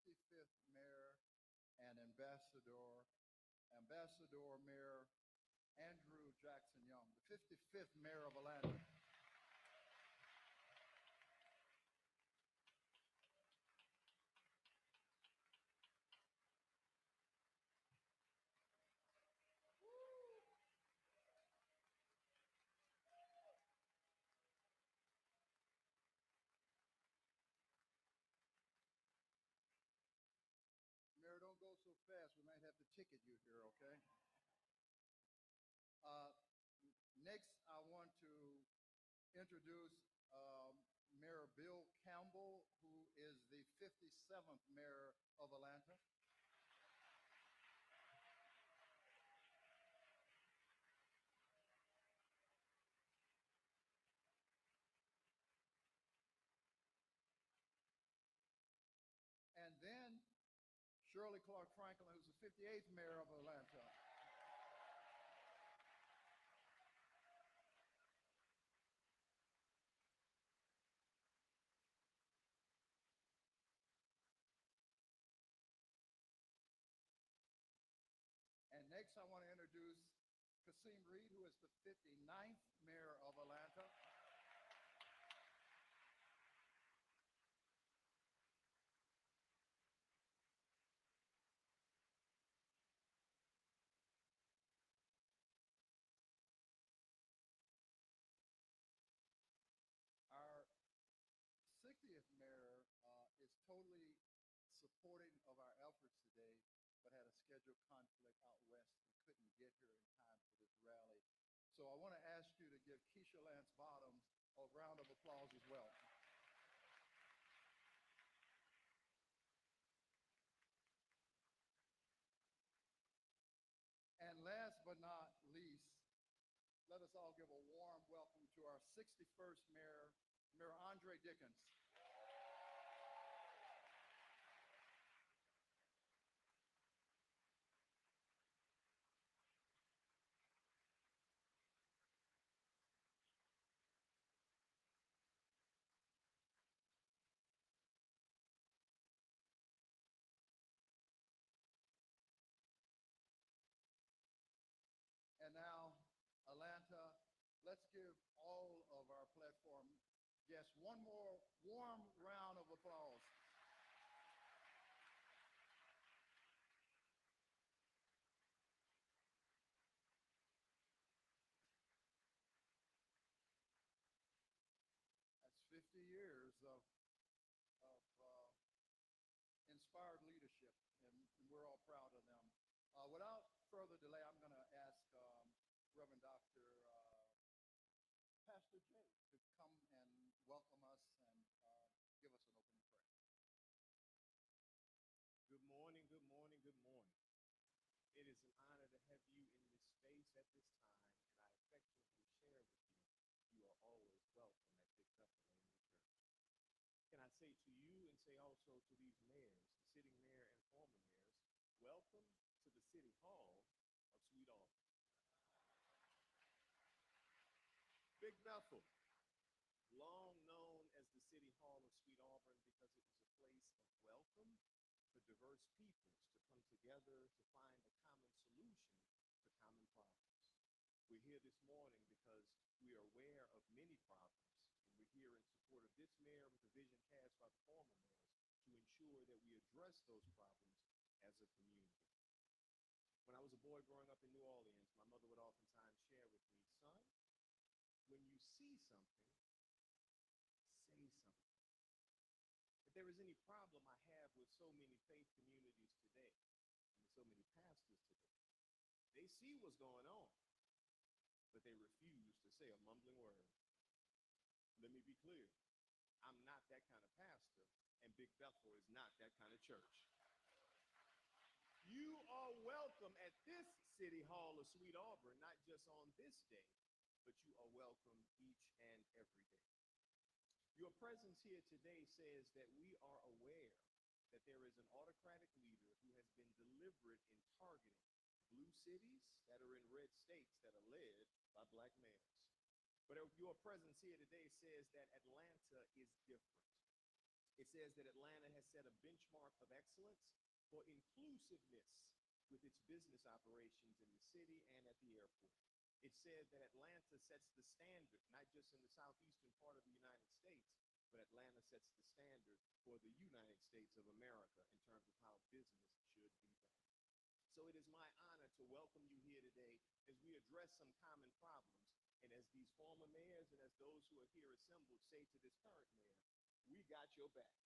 55th Mayor and Ambassador Mayor Andrew Jackson Young, the 55th Mayor of Atlanta. Mayor, don't go so fast. We might have to ticket you here, okay? Next, I want to introduce Mayor Bill Campbell, who is the 57th Mayor of Atlanta. And then Shirley Clark Franklin, who's the 58th Mayor of Atlanta. And next, I want to introduce Kasim Reed, who is the 59th Mayor of Atlanta. Our 60th Mayor is totally supporting of our efforts today, but had a scheduled conflict out west and couldn't get here in time for this rally. So I want to ask you to give Keisha Lance Bottoms a round of applause as well. And last but not least, let us all give a warm welcome to our 61st Mayor, Mayor Andre Dickens. And now, Atlanta, let's give all of our platform guests one more warm round of applause. That's 50 years of inspired leadership, and we're all proud of them. Without further delay, I'm going to ask Reverend Dr. Pastor Jay to come and welcome us and give us an opening prayer. Good morning, good morning, good morning. It is an honor to have you in this space at this time, and I affectionately share with you, you are always welcome at Bethel AME Church. Can I say to you and say also to these mayors, the sitting mayor and former mayors, welcome to the City Hall of Sweet Auburn. Big Bethel, long known as the City Hall of Sweet Auburn because it was a place of welcome for diverse peoples to come together to find a common solution to common problems. We're here this morning because we are aware of many problems, and we're here in support of this mayor with the vision cast by the former mayors to ensure that we address those problems as a community. When I was a boy growing up in New Orleans, my mother would oftentimes share with me, son, when you see something, say something. If there is any problem I have with so many faith communities today, and so many pastors today, they see what's going on, but they refuse to say a mumbling word. Let me be clear. I'm not that kind of pastor, and Big Bethel is not that kind of church. You are welcome at this City Hall of Sweet Auburn, not just on this day, but you are welcome each and every day. Your presence here today says that we are aware that there is an autocratic leader who has been deliberate in targeting blue cities that are in red states that are led by black mayors. But your presence here today says that Atlanta is different. It says that Atlanta has set a benchmark of excellence for inclusiveness with its business operations in the city and at the airport. It said that Atlanta sets the standard, not just in the southeastern part of the United States, but Atlanta sets the standard for the United States of America in terms of how business should be done. So it is my honor to welcome you here today as we address some common problems. And as these former mayors and as those who are here assembled say to this current mayor, we got your back.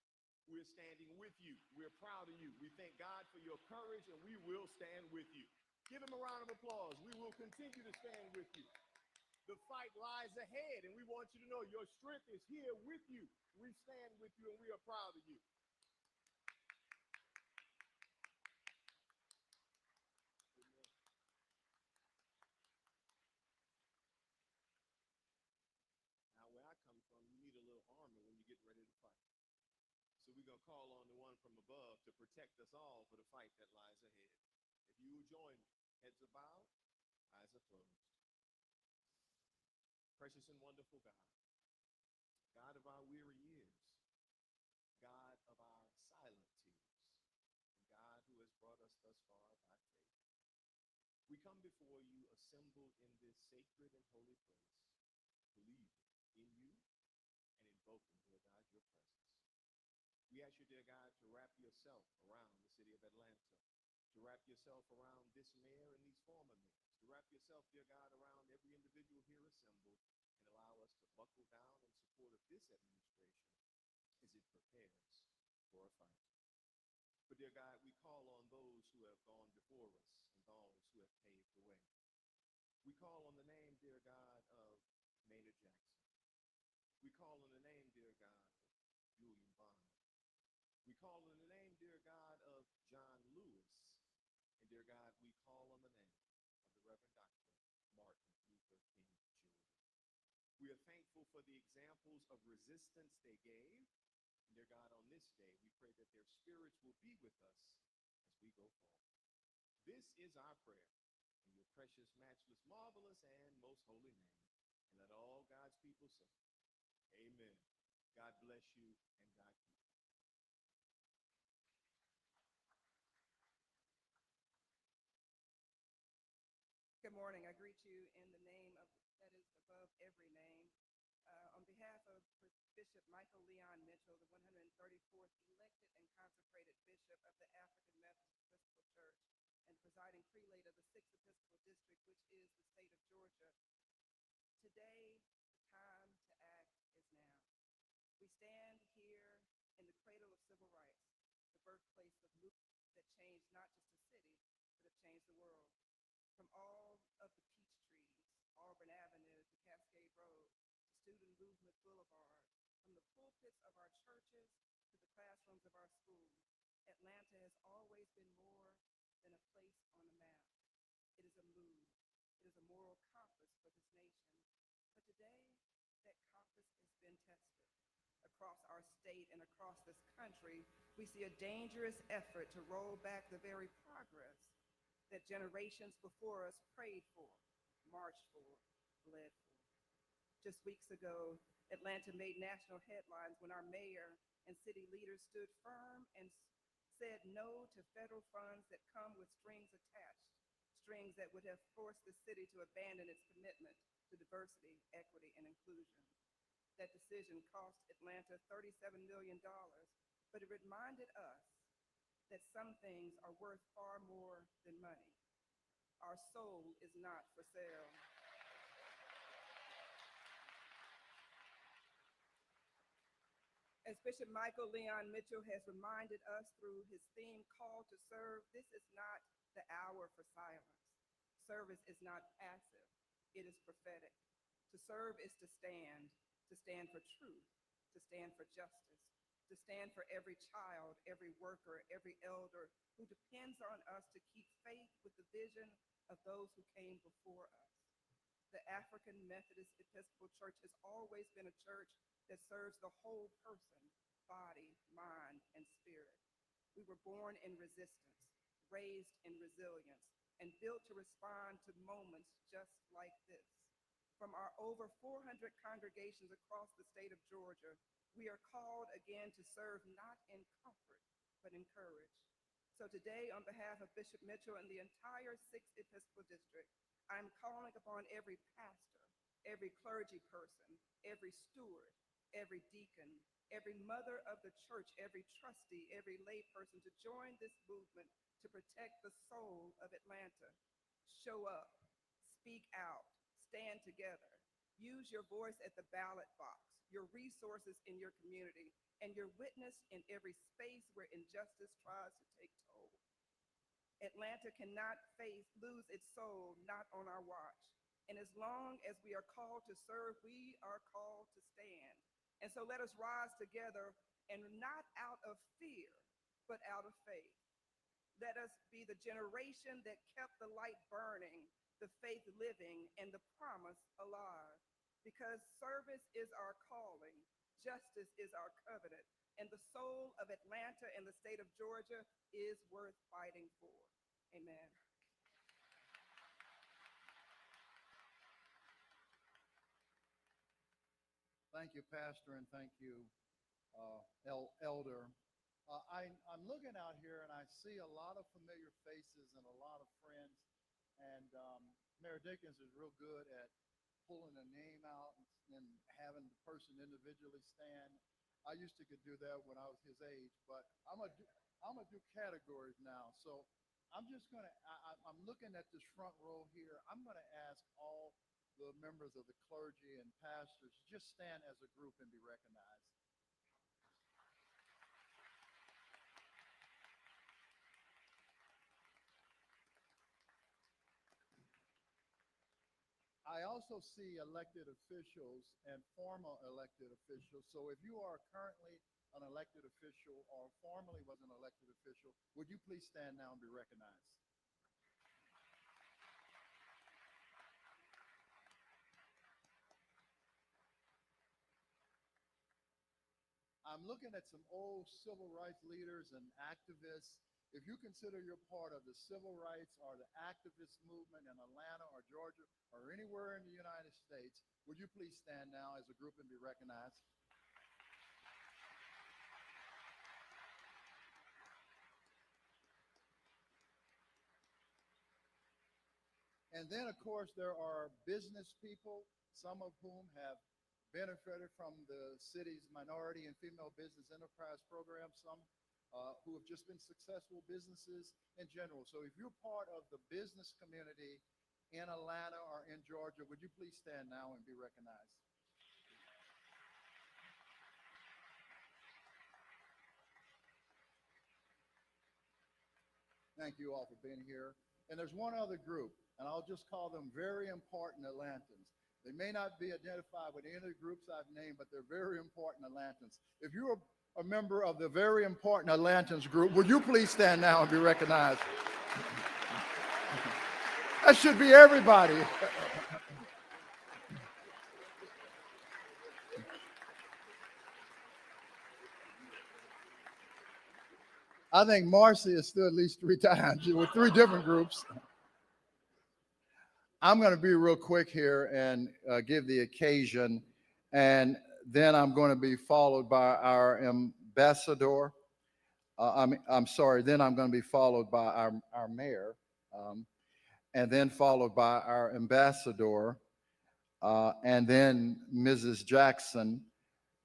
We're standing with you. We're proud of you. We thank God for your courage, and we will stand with you. Give him a round of applause. We will continue to stand with you. The fight lies ahead, and we want you to know your strength is here with you. We stand with you, and we are proud of you. Now, where I come from, you need a little armor when you get ready to fight. So we're going to call on the one from above to protect us all for the fight that lies ahead. If you will join me, heads are bowed, eyes are closed. Precious and wonderful God, God of our weary years, God of our silent tears, and God who has brought us thus far by faith. We come before you assembled in this sacred and holy place, believing in you and invoking, dear God, your presence. We ask you, dear God, to wrap yourself around the city of Atlanta, to wrap yourself around this mayor and these former mayors, to wrap yourself, dear God, around every individual here assembled, and allow us to buckle down in support of this administration as it prepares for a fight. But, dear God, we call on those who have gone before us and those who have paved the way. We call on the name, dear God, of Maynard Jackson. We call on the name, dear God, of Julian Bond. We call on the name, dear God, of John Lewis. And, dear God, we call on the name of the Reverend Dr. Martin Luther King Jr. We are thankful for the examples of resistance they gave. And, dear God, on this day, we pray that their spirits will be with us as we go forward. This is our prayer in your precious, matchless, marvelous, and most holy name. And let all God's people say, amen. God bless you, and God keep you. Good morning. I greet you in the name that is above every name. On behalf of Bishop Michael Leon Mitchell, the 134th elected and consecrated Bishop of the African Methodist Episcopal Church and presiding prelate of the 6th Episcopal District, which is the state of Georgia, today the time to act is now. We stand here in the cradle of civil rights, the birthplace of movements that changed not just a city, but have changed the world. From all of the peach trees, Auburn Avenue to Cascade Road, to Student Movement Boulevard, from the pulpits of our churches to the classrooms of our schools, Atlanta has always been more than a place on a map. It is a mood. It is a moral compass for this nation. But today, that compass has been tested. Across our state and across this country, we see a dangerous effort to roll back the very progress that generations before us prayed for, marched for, bled for. Just weeks ago, Atlanta made national headlines when our mayor and city leaders stood firm and said no to federal funds that come with strings attached, strings that would have forced the city to abandon its commitment to diversity, equity, and inclusion. That decision cost Atlanta $37 million, but it reminded us that some things are worth far more than money. Our soul is not for sale. As Bishop Michael Leon Mitchell has reminded us through his theme, Call to Serve, this is not the hour for silence. Service is not passive, it is prophetic. To serve is to stand for truth, to stand for justice, to stand for every child, every worker, every elder who depends on us to keep faith with the vision of those who came before us. The African Methodist Episcopal Church has always been a church that serves the whole person, body, mind, and spirit. We were born in resistance, raised in resilience, and built to respond to moments just like this. From our over 400 congregations across the state of Georgia, We are called again to serve not in comfort, but in courage. So today, on behalf of Bishop Mitchell and the entire 6th Episcopal District, I'm calling upon every pastor, every clergy person, every steward, every deacon, every mother of the church, every trustee, every lay person to join this movement to protect the soul of Atlanta. Show up, speak out, stand together. Use your voice at the ballot box, your resources in your community, and your witness in every space where injustice tries to take toll. Atlanta cannot lose its soul, not on our watch. And as long as we are called to serve, we are called to stand. And so let us rise together, and not out of fear, but out of faith. Let us be the generation that kept the light burning, the faith living, and the promise alive. Because service is our calling, justice is our covenant, and the soul of Atlanta and the state of Georgia is worth fighting for. Amen. Thank you, Pastor, and thank you, Elder. I'm looking out here and I see a lot of familiar faces and a lot of friends. And Mayor Dickens is real good at pulling a name out and having the person individually stand. I used to could do that when I was his age, but I'm gonna do categories now. So I'm looking at this front row here. I'm gonna ask all the members of the clergy and pastors to just stand as a group and be recognized. I also see elected officials and former elected officials. So if you are currently an elected official or formerly was an elected official, would you please stand now and be recognized? I'm looking at some old civil rights leaders and activists. If you consider you're part of the civil rights or the activist movement in Atlanta or Georgia or anywhere in the United States, would you please stand now as a group and be recognized? And then, of course, there are business people, some of whom have benefited from the city's minority and female business enterprise program, some who have just been successful businesses in general. So if you're part of the business community in Atlanta or in Georgia, would you please stand now and be recognized? Thank you all for being here. And there's one other group, and I'll just call them very important Atlantans. They may not be identified with any of the groups I've named, but they're very important Atlantans. If you're a member of the very important Atlantans group, would you please stand now and be recognized? That should be everybody. I think Marcy is still at least 3 times with 3 different groups. I'm going to be real quick here and give the occasion, and then I'm going to be followed by our ambassador. I'm sorry, then I'm going to be followed by our mayor, and then followed by our ambassador, and then Mrs. Jackson,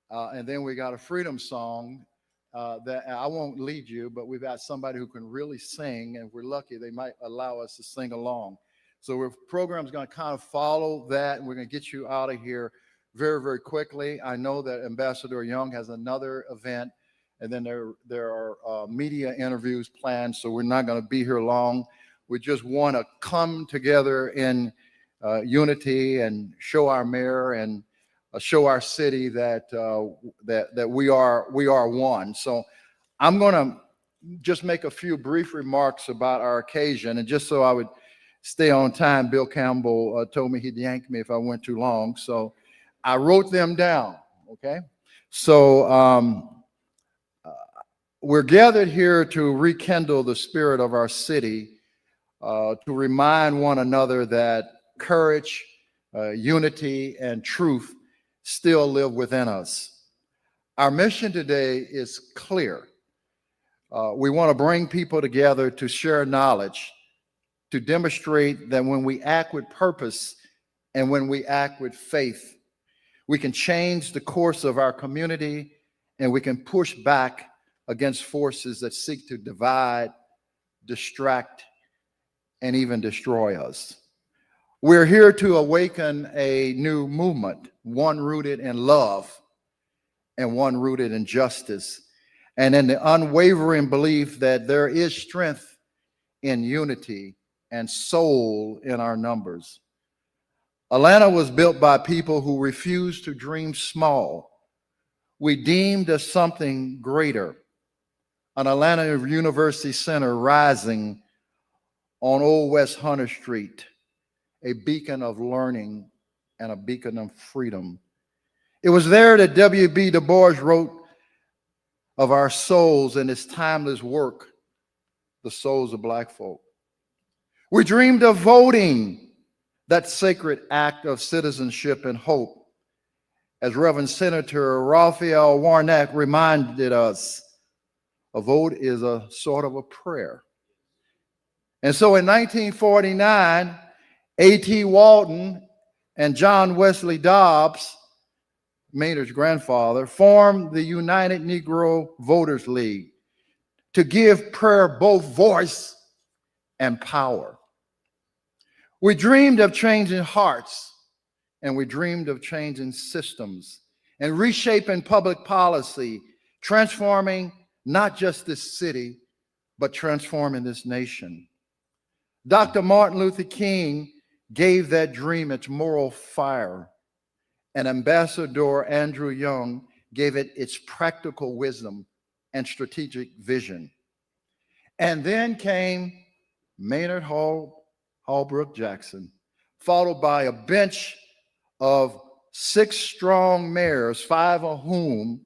and then we got a freedom song that I won't lead you, but we've got somebody who can really sing, and if we're lucky, they might allow us to sing along. So our program's going to kind of follow that, and we're going to get you out of here very, very quickly. I know that Ambassador Young has another event, and then there are media interviews planned, so we're not going to be here long. We just want to come together in unity and show our mayor and show our city that that we are one. So I'm going to just make a few brief remarks about our occasion, and just so I would stay on time, Bill Campbell told me he'd yank me if I went too long, so I wrote them down. Okay, so we're gathered here to rekindle the spirit of our city, to remind one another that courage, unity, and truth still live within us. Our mission today is clear. We want to bring people together to share knowledge, to demonstrate that when we act with purpose and when we act with faith, we can change the course of our community and we can push back against forces that seek to divide, distract, and even destroy us. We're here to awaken a new movement, one rooted in love and one rooted in justice, and in the unwavering belief that there is strength in unity and soul in our numbers. Atlanta was built by people who refused to dream small. We deemed as something greater. An Atlanta University Center rising on Old West Hunter Street, a beacon of learning and a beacon of freedom. It was there that W.B. Du Bois wrote of our souls in his timeless work, The Souls of Black Folk. We dreamed of voting, that sacred act of citizenship and hope. As Reverend Senator Raphael Warnock reminded us, a vote is a sort of a prayer. And so in 1949, A.T. Walton and John Wesley Dobbs, Maynard's grandfather, formed the United Negro Voters League to give prayer both voice and power. We dreamed of changing hearts, and we dreamed of changing systems and reshaping public policy, transforming not just this city, but transforming this nation. Dr. Martin Luther King gave that dream its moral fire, and Ambassador Andrew Young gave it its practical wisdom and strategic vision. And then came Maynard Holbrook Jackson, followed by a bench of 6 strong mayors, 5 of whom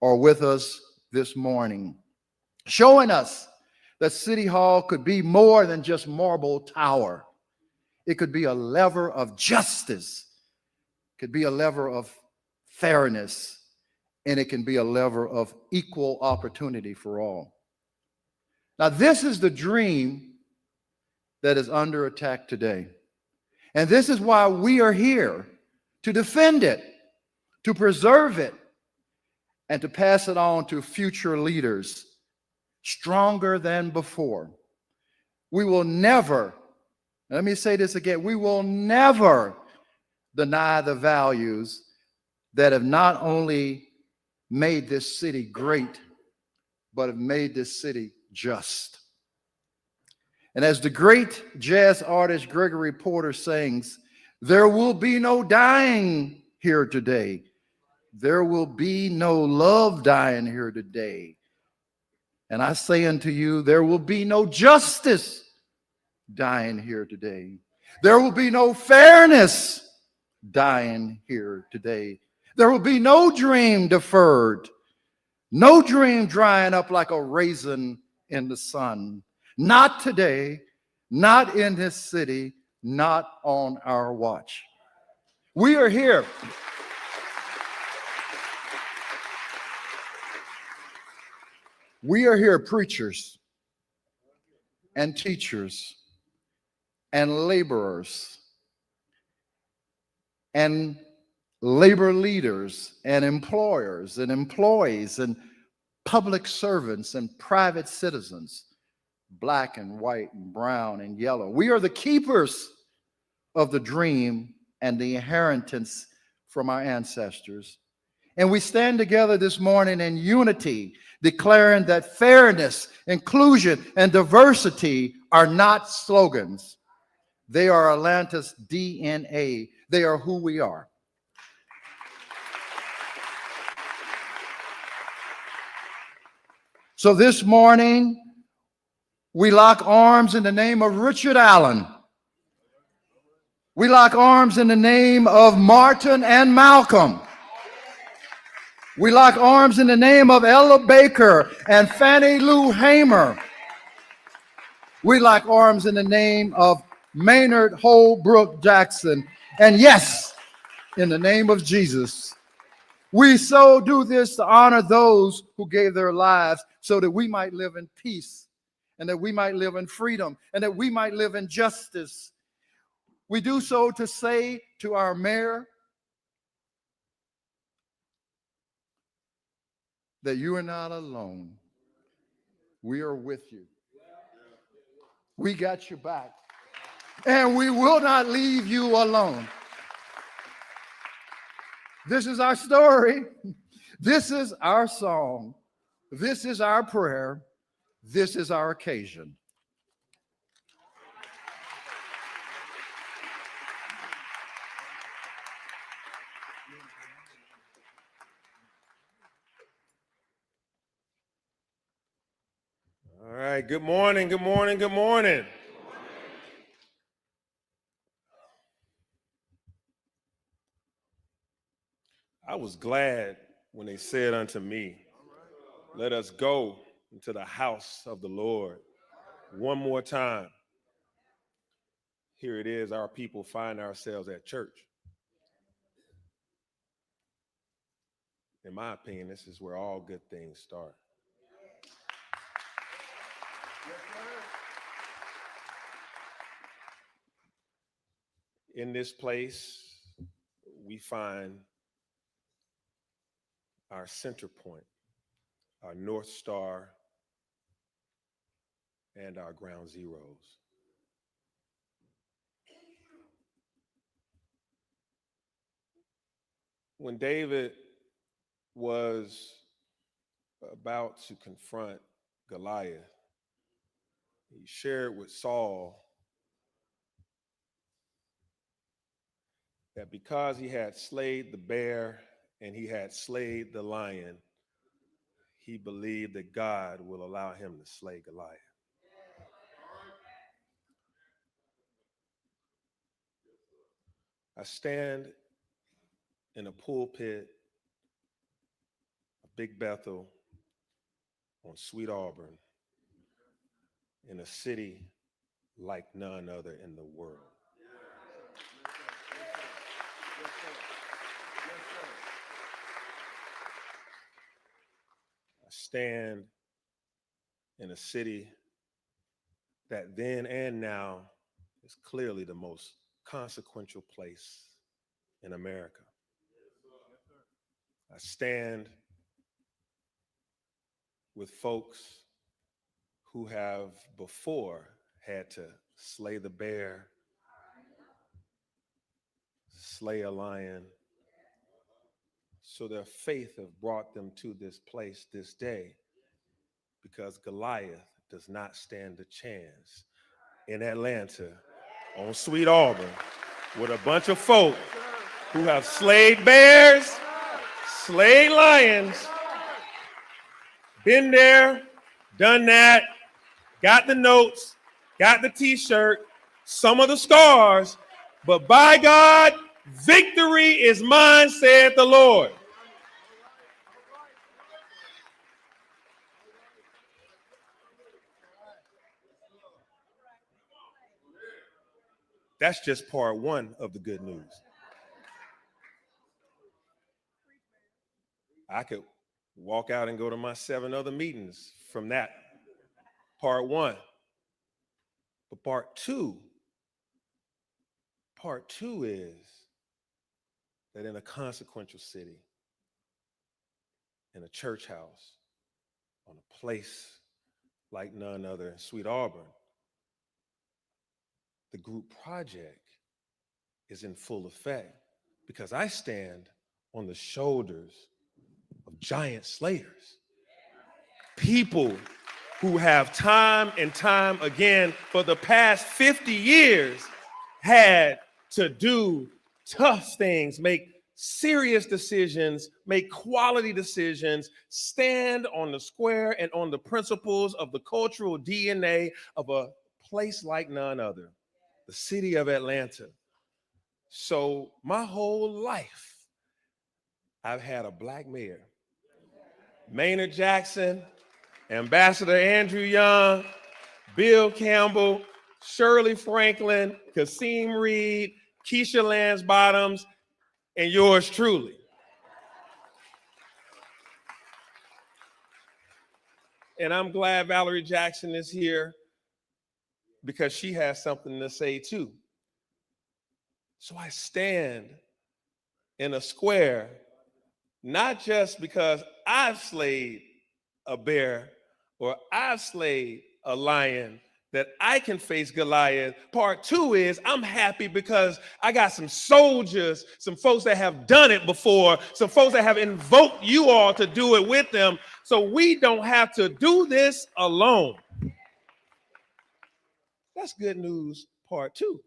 are with us this morning, showing us that City Hall could be more than just marble tower. It could be a lever of justice, could be a lever of fairness, and it can be a lever of equal opportunity for all. Now, this is the dream that is under attack today. And this is why we are here, to defend it, to preserve it, and to pass it on to future leaders stronger than before. We will never, let me say this again, we will never deny the values that have not only made this city great, but have made this city just. And as the great jazz artist Gregory Porter sings, there will be no dying here today. There will be no love dying here today. And I say unto you, there will be no justice dying here today. There will be no fairness dying here today. There will be no dream deferred, no dream drying up like a raisin in the sun. Not today, not in this city, not on our watch. We are here. We are here, preachers and teachers and laborers and labor leaders and employers and employees and public servants and private citizens, black and white and brown and yellow. We are the keepers of the dream and the inheritance from our ancestors. And we stand together this morning in unity, declaring that fairness, inclusion, and diversity are not slogans. They are Atlanta's DNA. They are who we are. So this morning, we lock arms in the name of Richard Allen. We lock arms in the name of Martin and Malcolm. We lock arms in the name of Ella Baker and Fannie Lou Hamer. We lock arms in the name of Maynard Holbrook Jackson. And yes, in the name of Jesus, We so do this to honor those who gave their lives so that we might live in peace and that we might live in freedom and that we might live in justice. We do so to say to our mayor that you are not alone. We are with you. We got your back. And we will not leave you alone. This is our story. This is our song. This is our prayer. This is our occasion. All right, good morning, good morning, good morning. I was glad when they said unto me, let us go into the house of the Lord. One more time. Here it is, our people find ourselves at church. In my opinion, this is where all good things start. In this place, we find our center point, our North Star, and our ground zeros. When David was about to confront Goliath, he shared with Saul that because he had slayed the bear and he had slayed the lion, he believed that God will allow him to slay Goliath. I stand in a pulpit of Big Bethel on Sweet Auburn in a city like none other in the world. I stand in a city that then and now is clearly the most consequential place in America. I stand with folks who have before had to slay the bear, slay a lion, so their faith have brought them to this place this day, because Goliath does not stand a chance in Atlanta on Sweet Auburn with a bunch of folk who have slayed bears, slayed lions, been there, done that, got the notes, got the t-shirt, some of the scars, but by God, victory is mine, saith the Lord. That's just part one of the good news. I could walk out and go to my 7 other meetings from that part one. But part two is that in a consequential city, in a church house, on a place like none other in Sweet Auburn, the group project is in full effect, because I stand on the shoulders of giant slayers, people who have time and time again for the past 50 years had to do tough things, make serious decisions, make quality decisions, stand on the square and on the principles of the cultural DNA of a place like none other, the city of Atlanta. So my whole life, I've had a black mayor, Maynard Jackson, Ambassador Andrew Young, Bill Campbell, Shirley Franklin, Kasim Reed, Keisha Lance Bottoms, and yours truly. And I'm glad Valerie Jackson is here because she has something to say too. So I stand in a square, not just because I've slayed a bear or I've slayed a lion that I can face Goliath. Part two is I'm happy because I got some soldiers, some folks that have done it before, some folks that have invoked you all to do it with them, so we don't have to do this alone. That's good news, part two.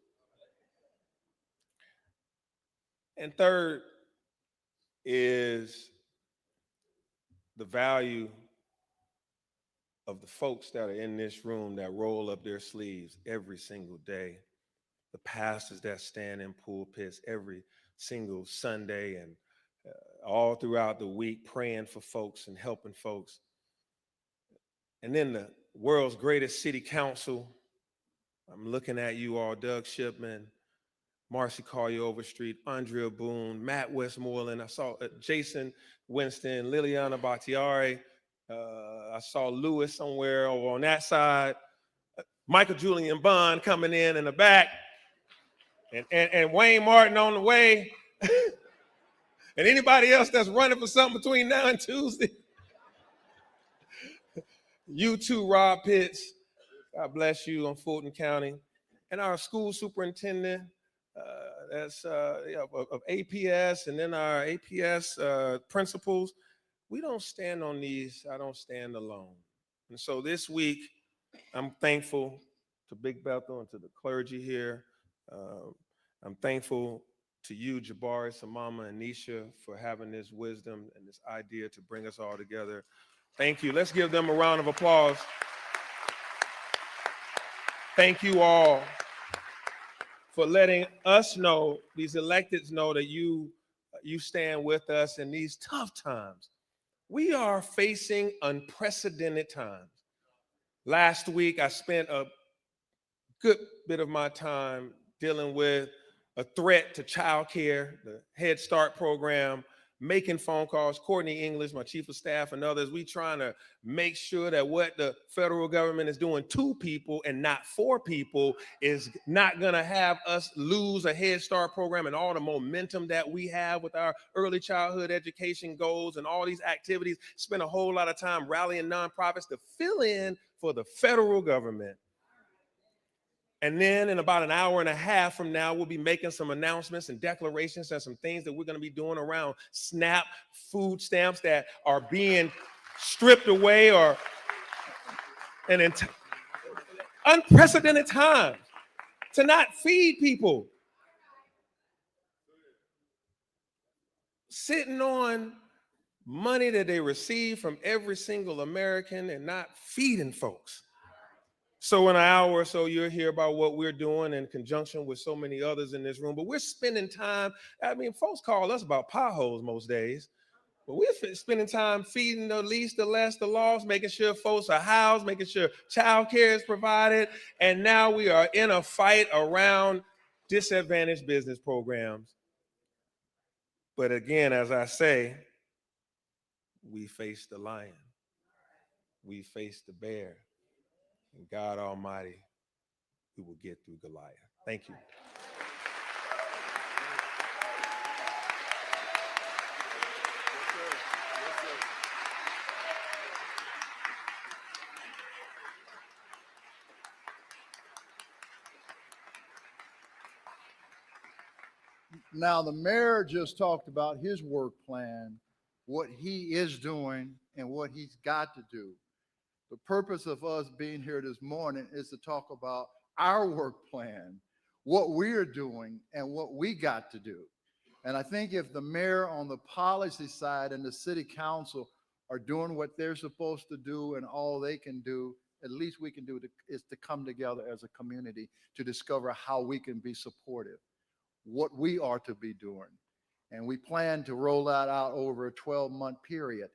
And third is the value of the folks that are in this room that roll up their sleeves every single day, the pastors that stand in pulpits every single Sunday and all throughout the week praying for folks and helping folks. And then the world's greatest city council. I'm looking at you all, Doug Shipman, Marcy Collier Overstreet, Andrea Boone, Matt Westmoreland. I saw Jason Winston, Liliana Battiari. I saw Lewis somewhere over on that side. Michael Julian Bond coming in the back. And Wayne Martin on the way. And anybody else that's running for something between now and Tuesday. You too, Rob Pitts. God bless you on Fulton County. And our school superintendent, of APS, and then our APS principals. We don't stand on these, I don't stand alone. And so this week, I'm thankful to Big Bethel and to the clergy here. I'm thankful to you, Jabari, Samama, and Nisha, for having this wisdom and this idea to bring us all together. Thank you. Let's give them a round of applause. Thank you all for letting us know, these electeds know, that you stand with us in these tough times. We are facing unprecedented times. Last week, I spent a good bit of my time dealing with a threat to childcare, the Head Start program, making phone calls. Courtney English, my chief of staff, and others, we trying to make sure that what the federal government is doing to people and not for people is not going to have us lose a Head Start program and all the momentum that we have with our early childhood education goals and all these activities. Spend a whole lot of time rallying nonprofits to fill in for the federal government. And then in about an hour and a half from now, we'll be making some announcements and declarations and some things that we're going to be doing around SNAP food stamps that are being stripped away, or an unprecedented time to not feed people. Sitting on money that they receive from every single American and not feeding folks. So in an hour or so, you'll hear about what we're doing in conjunction with so many others in this room. But we're spending time, I mean, folks call us about potholes most days. But we're spending time feeding the least, the less, the lost, making sure folks are housed, making sure child care is provided. And now we are in a fight around disadvantaged business programs. But again, as I say, we face the lion. We face the bear. And God Almighty, we will get through Goliath. Thank you. Now, the mayor just talked about his work plan, what he is doing, and what he's got to do. The purpose of us being here this morning is to talk about our work plan, what we're doing, and what we got to do. And I think if the mayor on the policy side and the city council are doing what they're supposed to do and all they can do, at least we can do is to come together as a community to discover how we can be supportive, what we are to be doing. And we plan to roll that out over a 12-month period.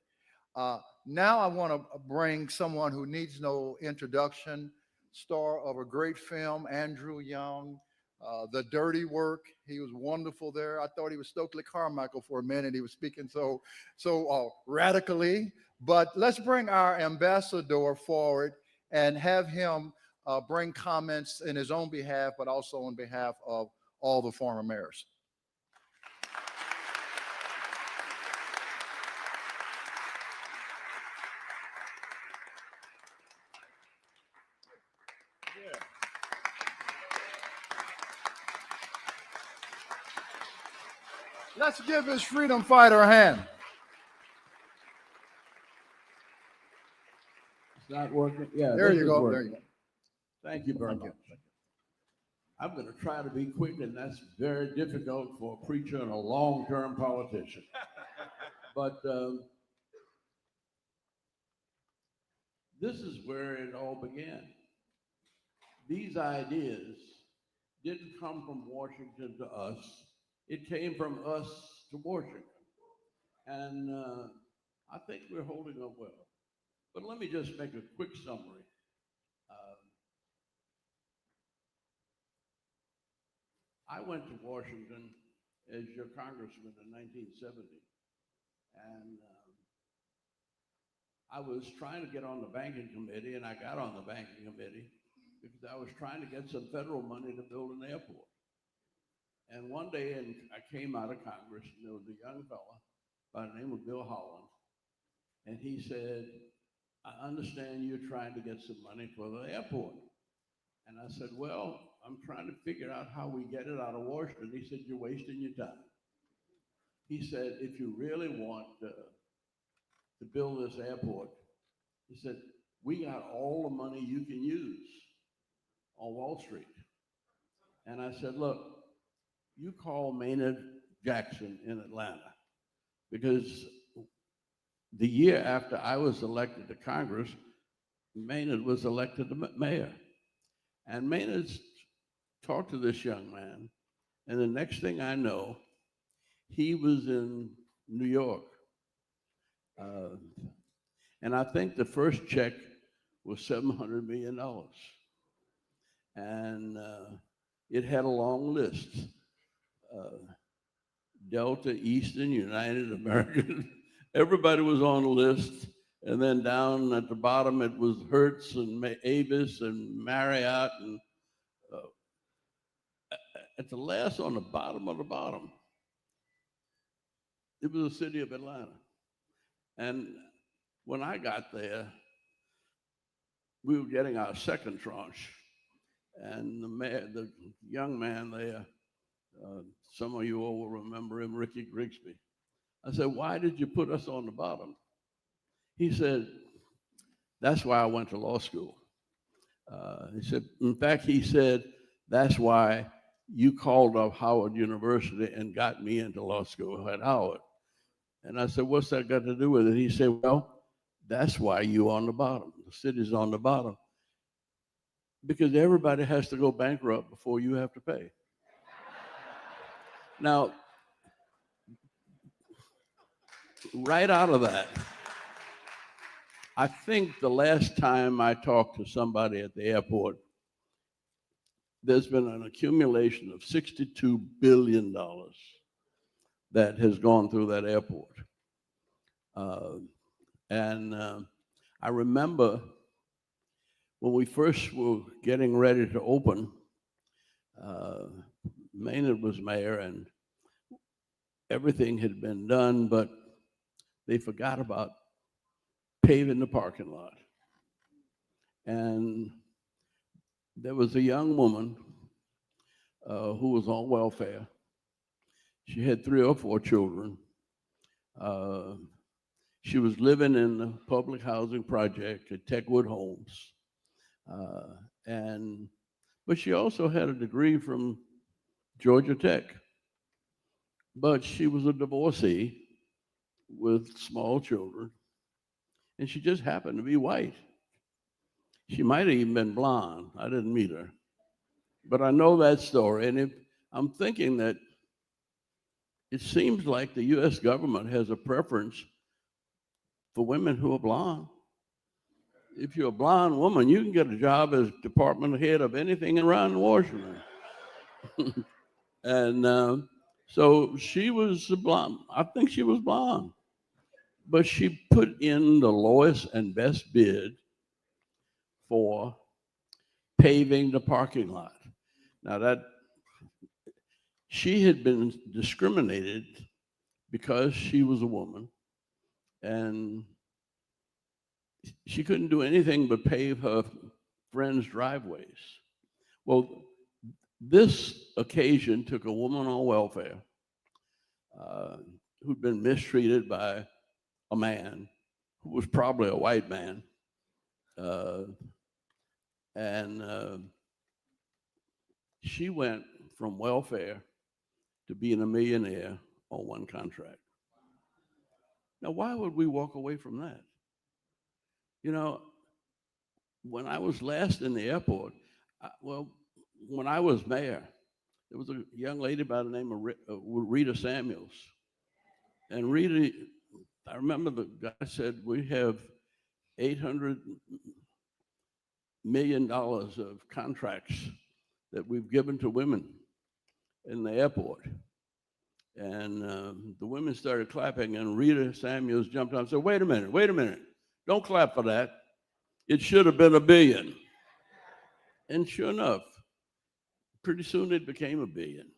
Now I want to bring someone who needs no introduction, star of a great film, Andrew Young, The Dirty Work. He was wonderful there. I thought he was Stokely Carmichael for a minute. He was speaking so radically, But let's bring our ambassador forward and have him bring comments in his own behalf, but also on behalf of all the former mayors. Let's give this freedom fighter a hand. It's not working. Yeah, There this you is go. working. There you go. Thank you very much. I'm going to try to be quick, and that's very difficult for a preacher and a long-term politician. But this is where it all began. These ideas didn't come from Washington to us. It came from us to Washington. And I think we're holding up well. But let me just make a quick summary. I went to Washington as your congressman in 1970. And I was trying to get on the banking committee, and I got on the banking committee because I was trying to get some federal money to build an airport. And one day, I came out of Congress, and there was a young fella by the name of Bill Holland, and he said, I understand you're trying to get some money for the airport. And I said, well, I'm trying to figure out how we get it out of Washington. He said, you're wasting your time. He said, if you really want to build this airport, he said, we got all the money you can use on Wall Street. And I said, look, you call Maynard Jackson in Atlanta, because the year after I was elected to Congress, Maynard was elected to mayor. And Maynard talked to this young man, and the next thing I know, he was in New York. And I think the first check was $700 million. And it had a long list. Delta, Eastern, United, American, everybody was on the list. And then down at the bottom, it was Hertz and Avis and Marriott. And at the last, on the bottom of the bottom, it was the city of Atlanta. And when I got there, we were getting our second tranche. And the young man there, some of you all will remember him, Ricky Grigsby. I said, why did you put us on the bottom? He said, that's why I went to law school. He said, in fact, he said, that's why you called up Howard University and got me into law school at Howard. And I said, what's that got to do with it? He said, well, that's why you're on the bottom. The city's on the bottom. Because everybody has to go bankrupt before you have to pay. Now, right out of that, I think the last time I talked to somebody at the airport, there's been an accumulation of $62 billion that has gone through that airport. I remember when we first were getting ready to open, Maynard was mayor and everything had been done, but they forgot about paving the parking lot. And there was a young woman who was on welfare. She had 3 or 4 children. She was living in the public housing project at Techwood Homes. But she also had a degree from Georgia Tech. But she was a divorcee with small children, and she just happened to be white. She might have even been blonde. I didn't meet her. But I know that story, and I'm thinking that it seems like the U.S. government has a preference for women who are blonde. If you're a blonde woman, you can get a job as department head of anything around Washington. And so she was blonde. I think she was blonde. but she put in the lowest and best bid for paving the parking lot. Now that she had been discriminated because she was a woman, and she couldn't do anything but pave her friends' driveways. Well, this occasion took a woman on welfare uh, who'd been mistreated by a man who was probably a white man, uh, and she went from welfare to being a millionaire on one contract. Now, why would we walk away from that? You know, when I was last in the airport, well, when I was mayor, there was a young lady by the name of Rita Samuels. And Rita, I remember the guy said, we have $800 million of contracts that we've given to women in the airport. And the women started clapping, and Rita Samuels jumped up and said, wait a minute, don't clap for that. It should have been $1 billion. And sure enough, pretty soon it became $1 billion.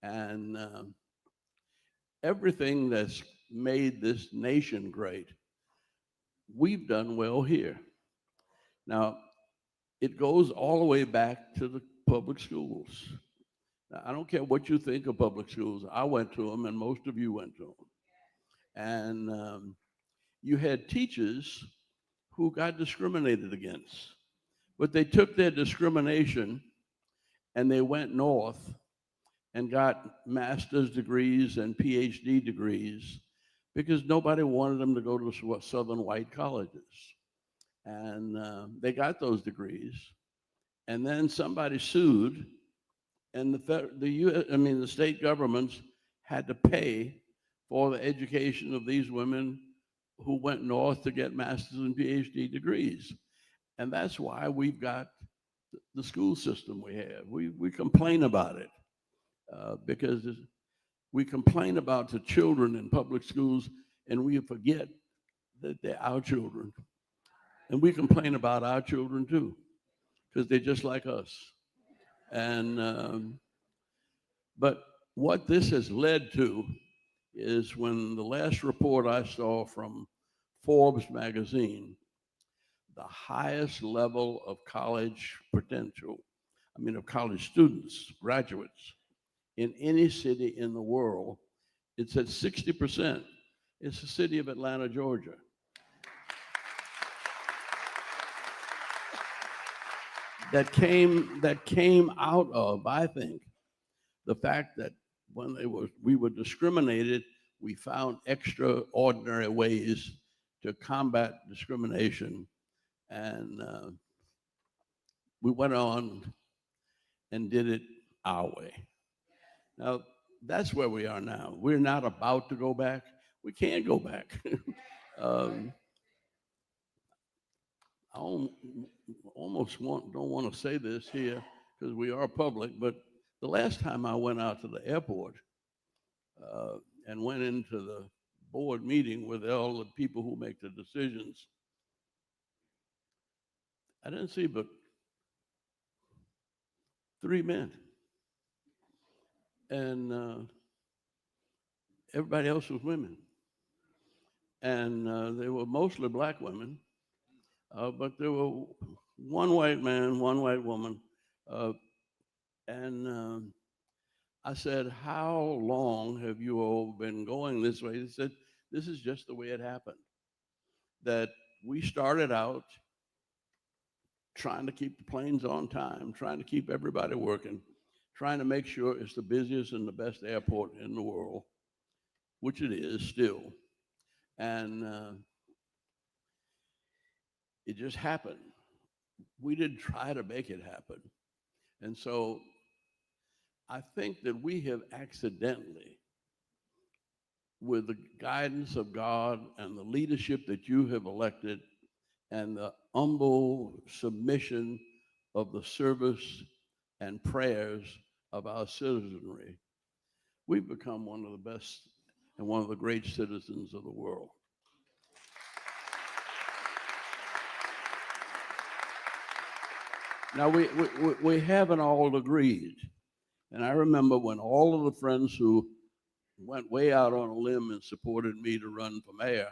And everything that's made this nation great, we've done well here. Now, it goes all the way back to the public schools. Now, I don't care what you think of public schools. I went to them, and most of you went to them. And you had teachers who got discriminated against, but they took their discrimination and they went north and got master's degrees and PhD degrees because nobody wanted them to go to southern white colleges. And they got those degrees. And then somebody sued, and the state governments had to pay for the education of these women who went north to get master's and PhD degrees. And that's why we've got the school system we have. We complain about it because we complain about the children in public schools, and we forget that they're our children. And we complain about our children too, because they're just like us. And but what this has led to is, when the last report I saw from Forbes magazine, the highest level of college potential, of college students, graduates, in any city in the world, it's at 60%. It's the city of Atlanta, Georgia. That came out of, I think, the fact that when we were discriminated, we found extraordinary ways to combat discrimination, and we went on and did it our way. Now, that's where we are now. We're not about to go back. We can't go back. um, I almost don't want to say this here because we are public, but the last time I went out to the airport uh, and went into the board meeting with all the people who make the decisions, I didn't see but 3 men. And everybody else was women. And they were mostly black women, but there were one white man, one white woman. And I said, how long have you all been going this way? They said, this is just the way it happened. That we started out trying to keep the planes on time, trying to keep everybody working, trying to make sure it's the busiest and the best airport in the world, which it is still. And it just happened. We didn't try to make it happen. And so I think that we have accidentally, with the guidance of God and the leadership that you have elected and the humble submission of the service and prayers of our citizenry, we've become one of the best and one of the great citizens of the world. Now, we haven't all agreed. And I remember when all of the friends who went way out on a limb and supported me to run for mayor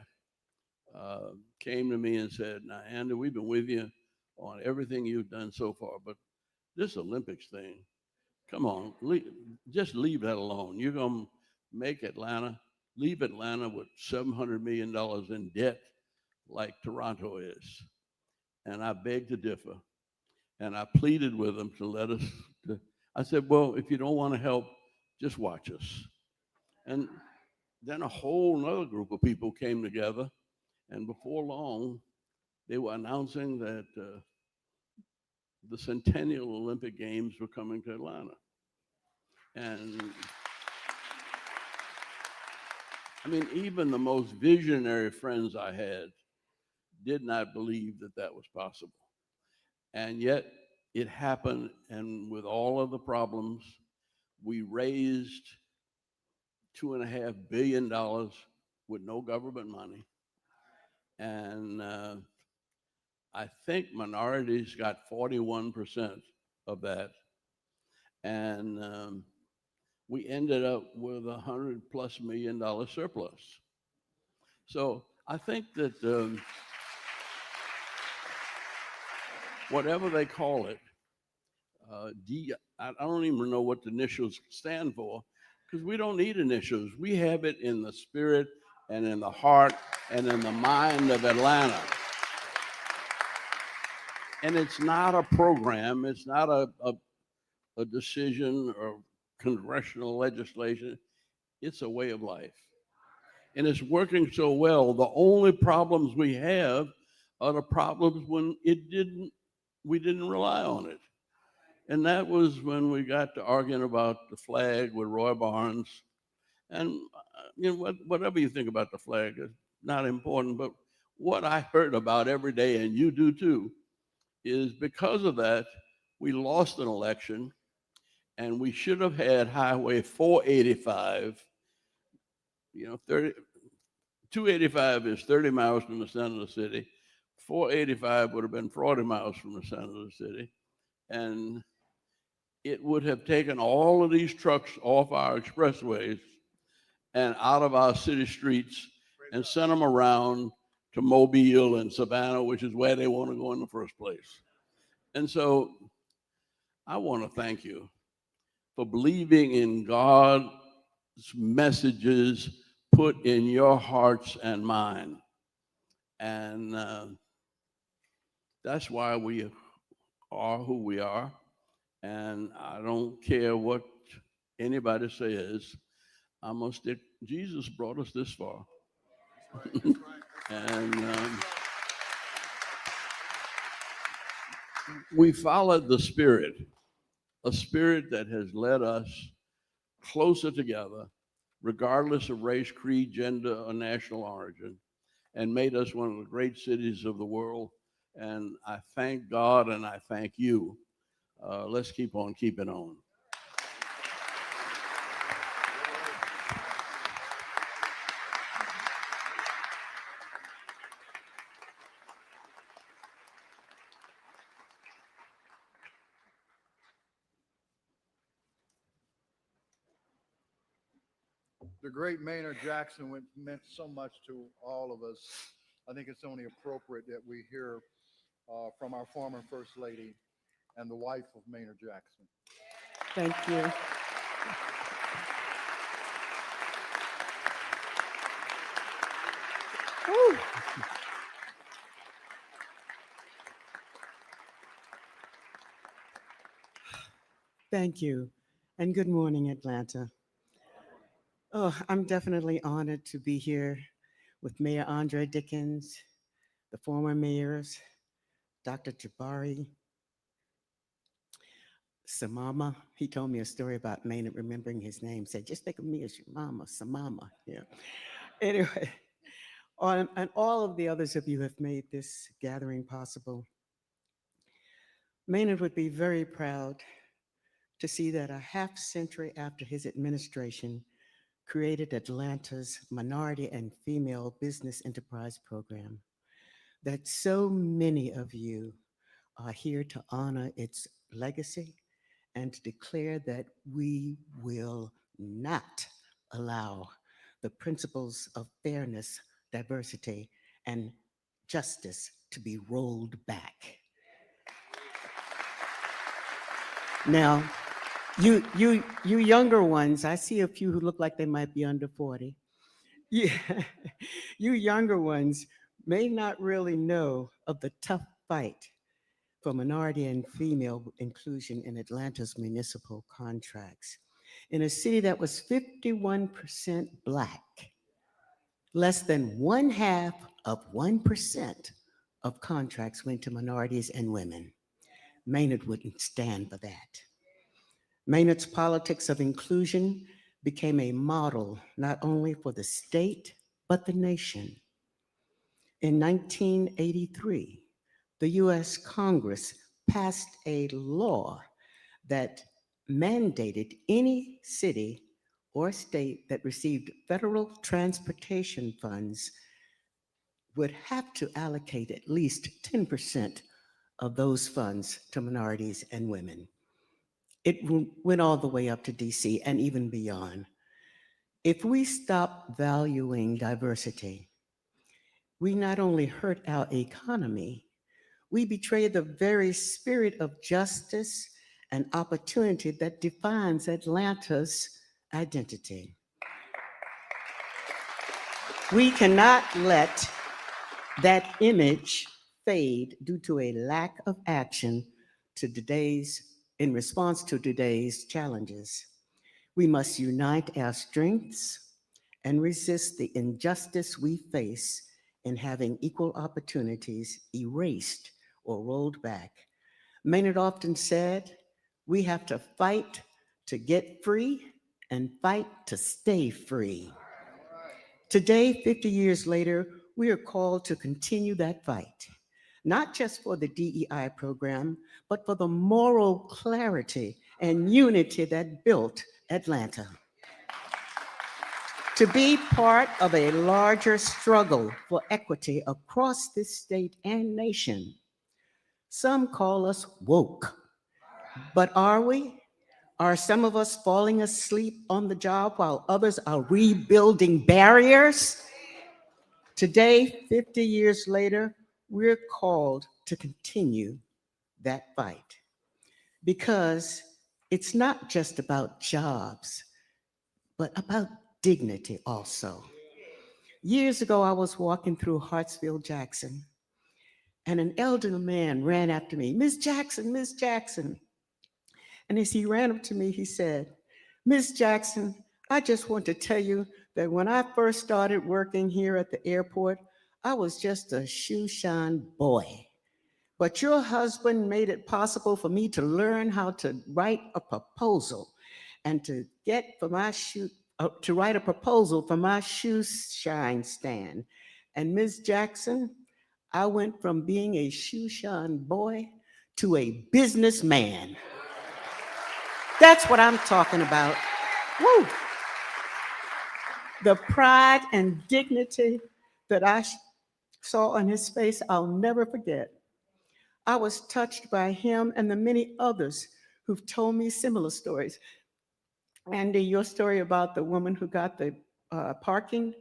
came to me and said, "Now, Andy, we've been with you on everything you've done so far, but this Olympics thing, come on, just leave that alone. You're going to make Atlanta, leave Atlanta with $700 million in debt like Toronto is." And I begged to differ. And I pleaded with them to let us, I said, well, if you don't want to help, just watch us. And then a whole nother group of people came together. And before long, they were announcing that the Centennial Olympic Games were coming to Atlanta. And I mean, even the most visionary friends I had did not believe that that was possible. And yet it happened. And with all of the problems, we raised $2.5 billion with no government money. And I think minorities got 41% of that. And we ended up with $100+ million surplus. So I think that whatever they call it, I don't even know what the initials stand for, because we don't need initials. We have it in the spirit and in the heart and in the mind of Atlanta. And it's not a program, it's not a decision or congressional legislation, it's a way of life. And it's working so well. The only problems we have are the problems when we didn't rely on it. And that was when we got to arguing about the flag with Roy Barnes. And whatever you think about the flag is not important, but what I heard about every day, and you do too, is because of that, we lost an election, and we should have had Highway 485. 285 is 30 miles from the center of the city. 485 would have been 40 miles from the center of the city. And it would have taken all of these trucks off our expressways and out of our city streets and sent them around to Mobile and Savannah, which is where they want to go in the first place. And so I want to thank you for believing in God's messages put in your hearts and mind. And that's why we are who we are. And I don't care what anybody says. I'm going to stick. Jesus brought us this far. That's right. And we followed the Spirit, a Spirit that has led us closer together, regardless of race, creed, gender, or national origin, and made us one of the great cities of the world. And I thank God and I thank you. Let's keep on keeping on. The great Maynard Jackson meant so much to all of us. I think it's only appropriate that we hear from our former First Lady and the wife of Maynard Jackson. Thank you. Woo. Thank you, and good morning, Atlanta. Oh, I'm definitely honored to be here with Mayor Andre Dickens, the former mayors, Dr. Jabari, Samama. He told me a story about Maynard remembering his name. Said, just think of me as your mama, Samama. Yeah. Anyway, and all of the others of you have made this gathering possible. Maynard would be very proud to see that a half century after his administration created Atlanta's Minority and Female Business Enterprise Program, that so many of you are here to honor its legacy and to declare that we will not allow the principles of fairness, diversity, and justice to be rolled back. Now, you younger ones, I see a few who look like they might be under 40. Yeah, you younger ones may not really know of the tough fight for minority and female inclusion in Atlanta's municipal contracts. In a city that was 51% Black, less than one half of 1% of contracts went to minorities and women. Maynard wouldn't stand for that. Maynard's politics of inclusion became a model not only for the state, but the nation. In 1983, the US Congress passed a law that mandated any city or state that received federal transportation funds would have to allocate at least 10% of those funds to minorities and women. It went all the way up to DC and even beyond. If we stop valuing diversity, we not only hurt our economy, we betray the very spirit of justice and opportunity that defines Atlanta's identity. We cannot let that image fade due to a lack of action in response to today's challenges. We must unite our strengths and resist the injustice we face in having equal opportunities erased or rolled back. Maynard often said, we have to fight to get free and fight to stay free. Today, 50 years later, we are called to continue that fight, not just for the DEI program, but for the moral clarity and unity that built Atlanta. To be part of a larger struggle for equity across this state and nation. Some call us woke, but are we? Are some of us falling asleep on the job while others are rebuilding barriers? Today, 50 years later, we're called to continue that fight because it's not just about jobs, but about dignity also. Years ago, I was walking through Hartsfield Jackson, and an elderly man ran after me, Miss Jackson, Miss Jackson. And as he ran up to me, he said, Miss Jackson, I just want to tell you that when I first started working here at the airport, I was just a shoe-shine boy. But your husband made it possible for me to learn how to write a proposal and to write a proposal for my shoe shine stand. And Ms. Jackson, I went from being a shoe shine boy to a businessman. That's what I'm talking about. Woo! The pride and dignity that I saw on his face, I'll never forget. I was touched by him and the many others who've told me similar stories. Andy, your story about the woman who got the parking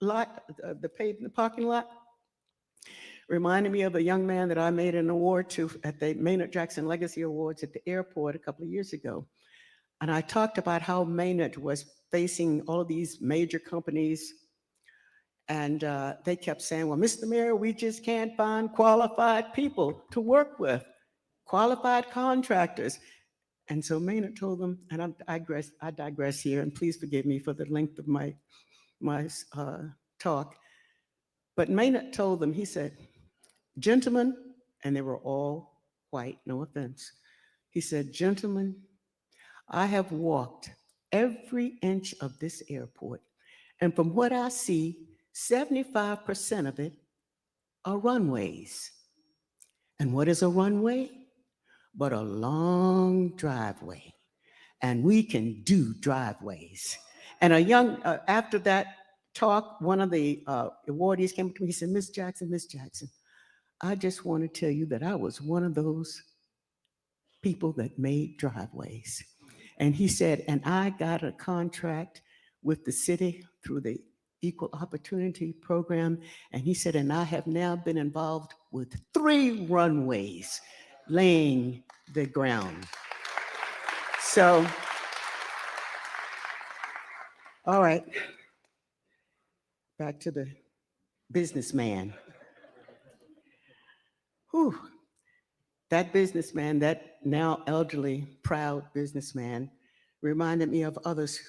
lot, the paved parking lot, reminded me of a young man that I made an award to at the Maynard Jackson Legacy Awards at the airport a couple of years ago. And I talked about how Maynard was facing all of these major companies. And they kept saying, well, Mr. Mayor, we just can't find qualified people to work with, qualified contractors. And so Maynard told them, and I digress here, and please forgive me for the length of my talk. But Maynard told them, he said, gentlemen, and they were all white, no offense. He said, gentlemen, I have walked every inch of this airport, and from what I see, 75% of it are runways. And what is a runway? But a long driveway. And we can do driveways. And after that talk, one of the awardees came to me, he said, Miss Jackson, I just want to tell you that I was one of those people that made driveways. And he said, and I got a contract with the city through the Equal Opportunity Program. And he said, and I have now been involved with 3 runways laying the ground. So, all right, back to the businessman. Whew. That businessman, that now elderly, proud businessman, reminded me of others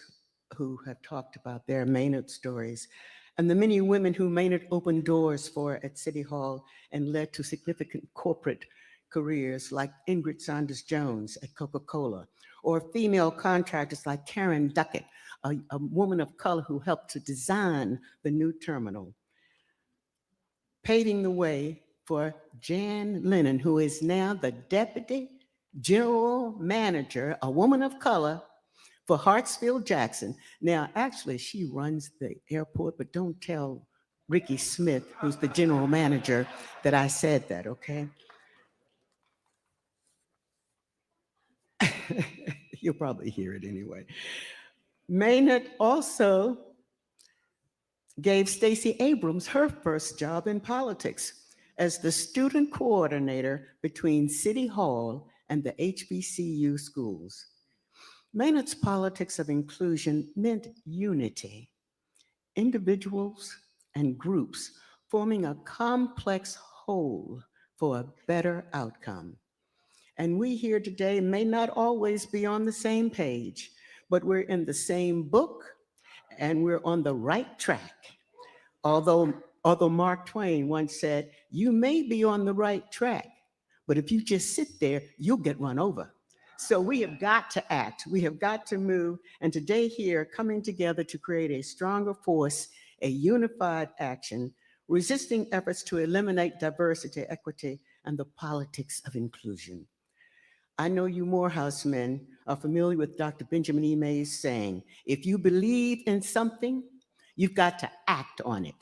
who have talked about their Maynard stories and the many women who Maynard opened doors for at City Hall and led to significant corporate careers like Ingrid Saunders Jones at Coca-Cola, or female contractors like Karen Duckett, a woman of color who helped to design the new terminal, paving the way for Jan Lennon, who is now the deputy general manager, a woman of color, for Hartsfield Jackson. Now, actually, she runs the airport, but don't tell Ricky Smith, who's the general manager, that I said that, okay? You'll probably hear it anyway. Maynard also gave Stacey Abrams her first job in politics as the student coordinator between City Hall and the HBCU schools. Maynard's politics of inclusion meant unity, individuals and groups forming a complex whole for a better outcome. And we here today may not always be on the same page, but we're in the same book and we're on the right track. Although Mark Twain once said, you may be on the right track, but if you just sit there, you'll get run over. So we have got to act, we have got to move, and today here, coming together to create a stronger force, a unified action, resisting efforts to eliminate diversity, equity, and the politics of inclusion. I know you Morehouse men are familiar with Dr. Benjamin E. Mays saying, if you believe in something, you've got to act on it.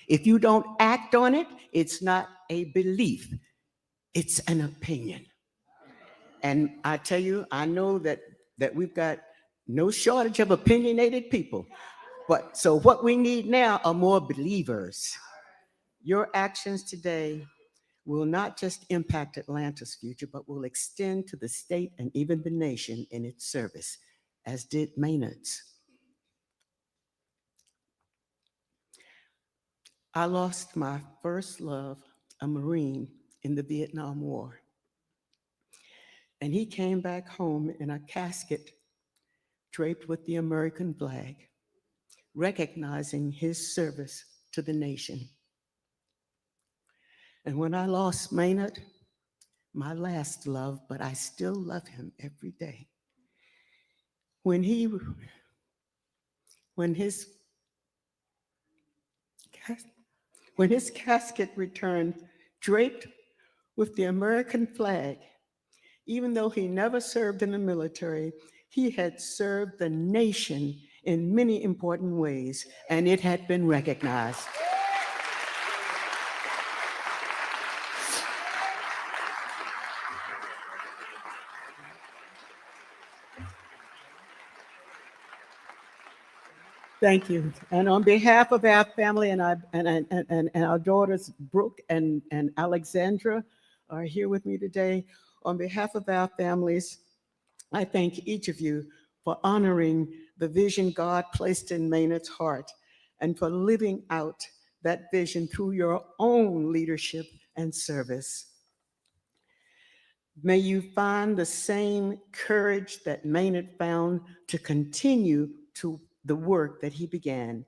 If you don't act on it, it's not a belief, it's an opinion. And I tell you, I know that we've got no shortage of opinionated people. But so what we need now are more believers. Your actions today will not just impact Atlanta's future, but will extend to the state and even the nation in its service, as did Maynard's. I lost my first love, a Marine, in the Vietnam War. And he came back home in a casket draped with the American flag, recognizing his service to the nation. And when I lost Maynard, my last love, but I still love him every day. When his casket returned draped with the American flag, even though he never served in the military, he had served the nation in many important ways, and it had been recognized. Thank you. And on behalf of our family and our daughters, Brooke and Alexandra, are here with me today. On behalf of our families, I thank each of you for honoring the vision God placed in Maynard's heart and for living out that vision through your own leadership and service. May you find the same courage that Maynard found to continue to the work that he began.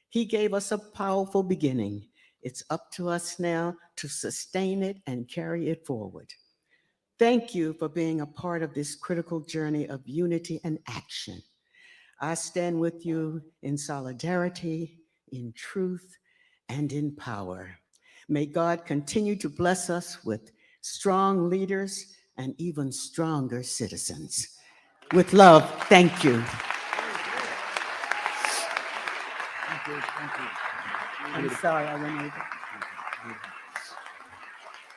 He gave us a powerful beginning. It's up to us now to sustain it and carry it forward. Thank you for being a part of this critical journey of unity and action. I stand with you in solidarity, in truth, and in power. May God continue to bless us with strong leaders and even stronger citizens. With love, thank you. Thank you. I'm sorry I went over.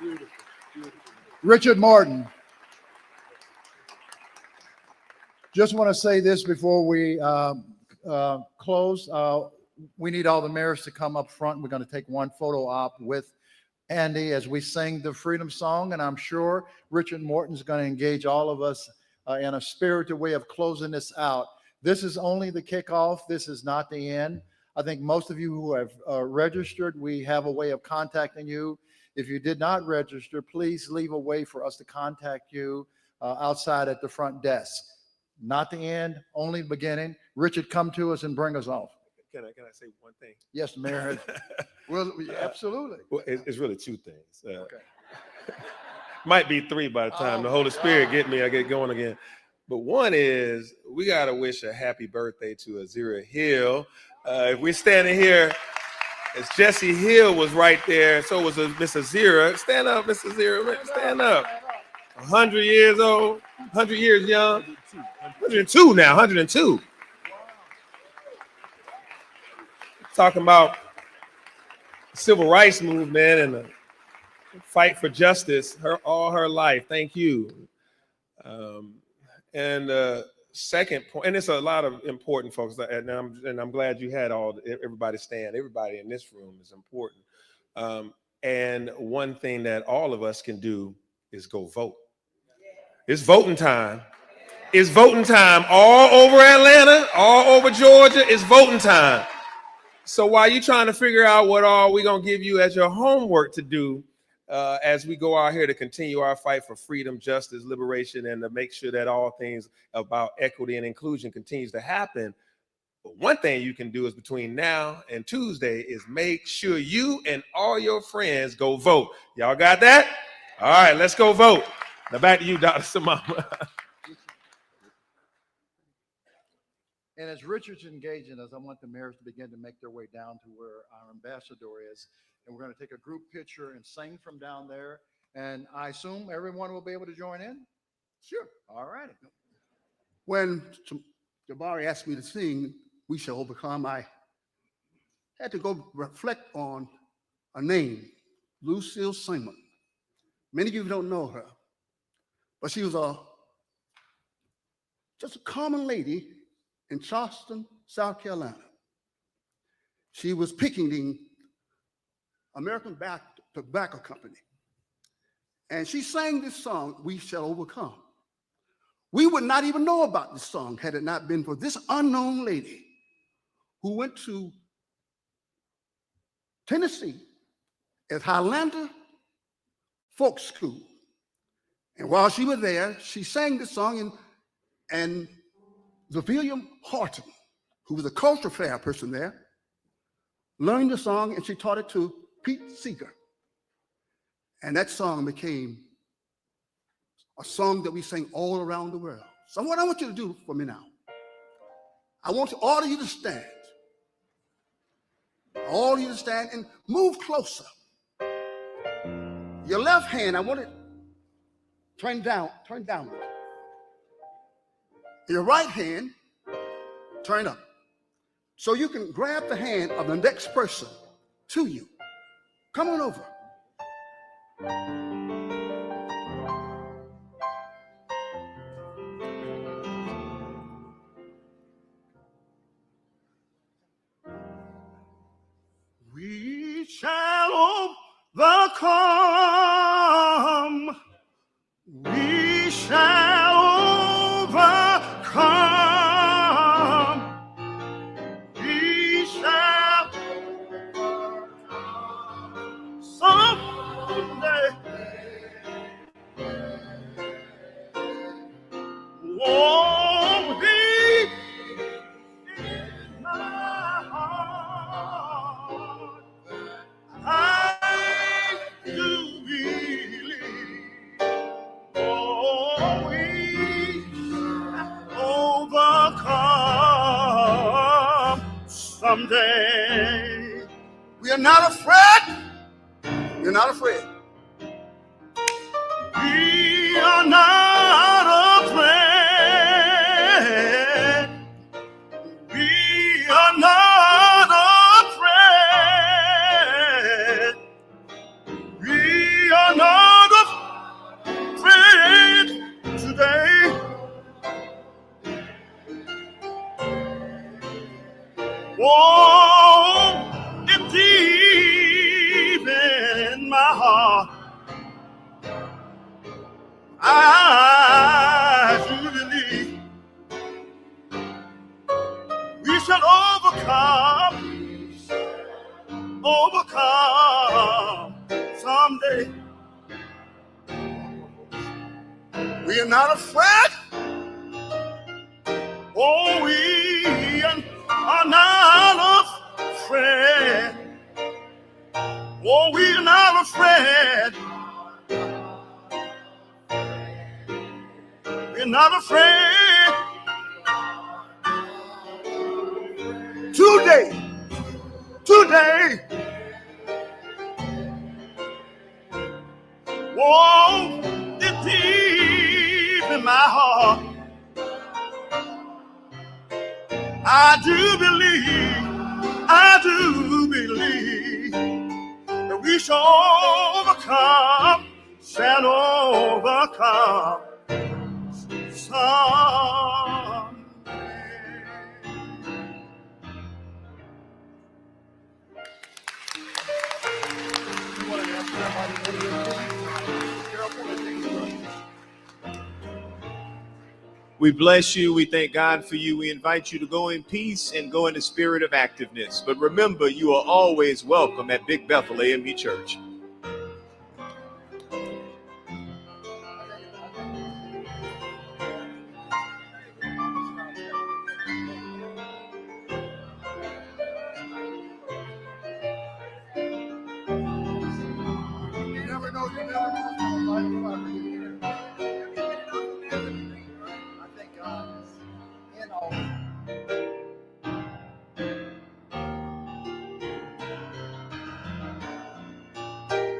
Beautiful, beautiful. Richard Morton. Just want to say this before we close. We need all the mayors to come up front. We're going to take one photo op with Andy as we sing the Freedom Song, and I'm sure Richard Morton is going to engage all of us in a spirited way of closing this out. This is only the kickoff. This is not the end. I think most of you who have registered, we have a way of contacting you. If you did not register, please leave a way for us to contact you outside at the front desk. Not the end, only the beginning. Richard, come to us and bring us off. Can I say one thing? Yes, Mayor. Well, absolutely. Well, it's really two things. Okay. Might be three by the time the Holy Spirit get me, I get going again. But one is we got to wish a happy birthday to Azira Hill. If we're standing here, as Jesse Hill was right there, so was Miss Azira. Stand up, Miss Azira. Stand up. 100 years old, 100 years young. 102 now, 102. Talking about the civil rights movement and the fight for justice all her life. Thank you. And second point, and it's a lot of important folks, and I'm glad you had everybody stand. Everybody in this room is important. And one thing that all of us can do is go vote. It's voting time. It's voting time all over Atlanta, all over Georgia. It's voting time. So while you're trying to figure out what all we're going to give you as your homework to do as we go out here to continue our fight for freedom, justice, liberation, and to make sure that all things about equity and inclusion continues to happen. But one thing you can do is between now and Tuesday is make sure you and all your friends go vote. Y'all got that? All right, let's go vote. Now back to you, Dr. Samama. And as Richard's engaging us, I want the mayors to begin to make their way down to where our ambassador is. And we're going to take a group picture and sing from down there. And I assume everyone will be able to join in? Sure. All righty. When Jabari asked me to sing We Shall Overcome, I had to go reflect on a name, Lucille Simon. Many of you don't know her, but she was just a common lady in Charleston, South Carolina. She was picketing American Tobacco Company. And she sang this song, We Shall Overcome. We would not even know about this song had it not been for this unknown lady who went to Tennessee at Highlander Folk School. And while she was there, she sang this song, and Zophelia Horton, who was a culture fair person there, learned the song and she taught it to Pete Seeger. And that song became a song that we sing all around the world. So what I want you to do for me now, I want all of you to stand. All of you to stand and move closer. Your left hand, I want it turn downward. Your right hand, turn up. So you can grab the hand of the next person to you. Come on over. We shall overcome. We shall overcome. We shall overcome. Someday. Won't be in my heart. I do believe. Oh, we overcome someday. We are not afraid. We're not afraid. We are not afraid. We are not afraid. We are not I do believe we shall overcome someday. We are not afraid. Oh, we are not afraid. Oh, we are not afraid. We're not afraid. Today, oh, it's deep in my heart. I do believe that we shall overcome someday. We bless you. We thank God for you. We invite you to go in peace and go in the spirit of activeness. But remember, you are always welcome at Big Bethel AME Church. You never know, you never know.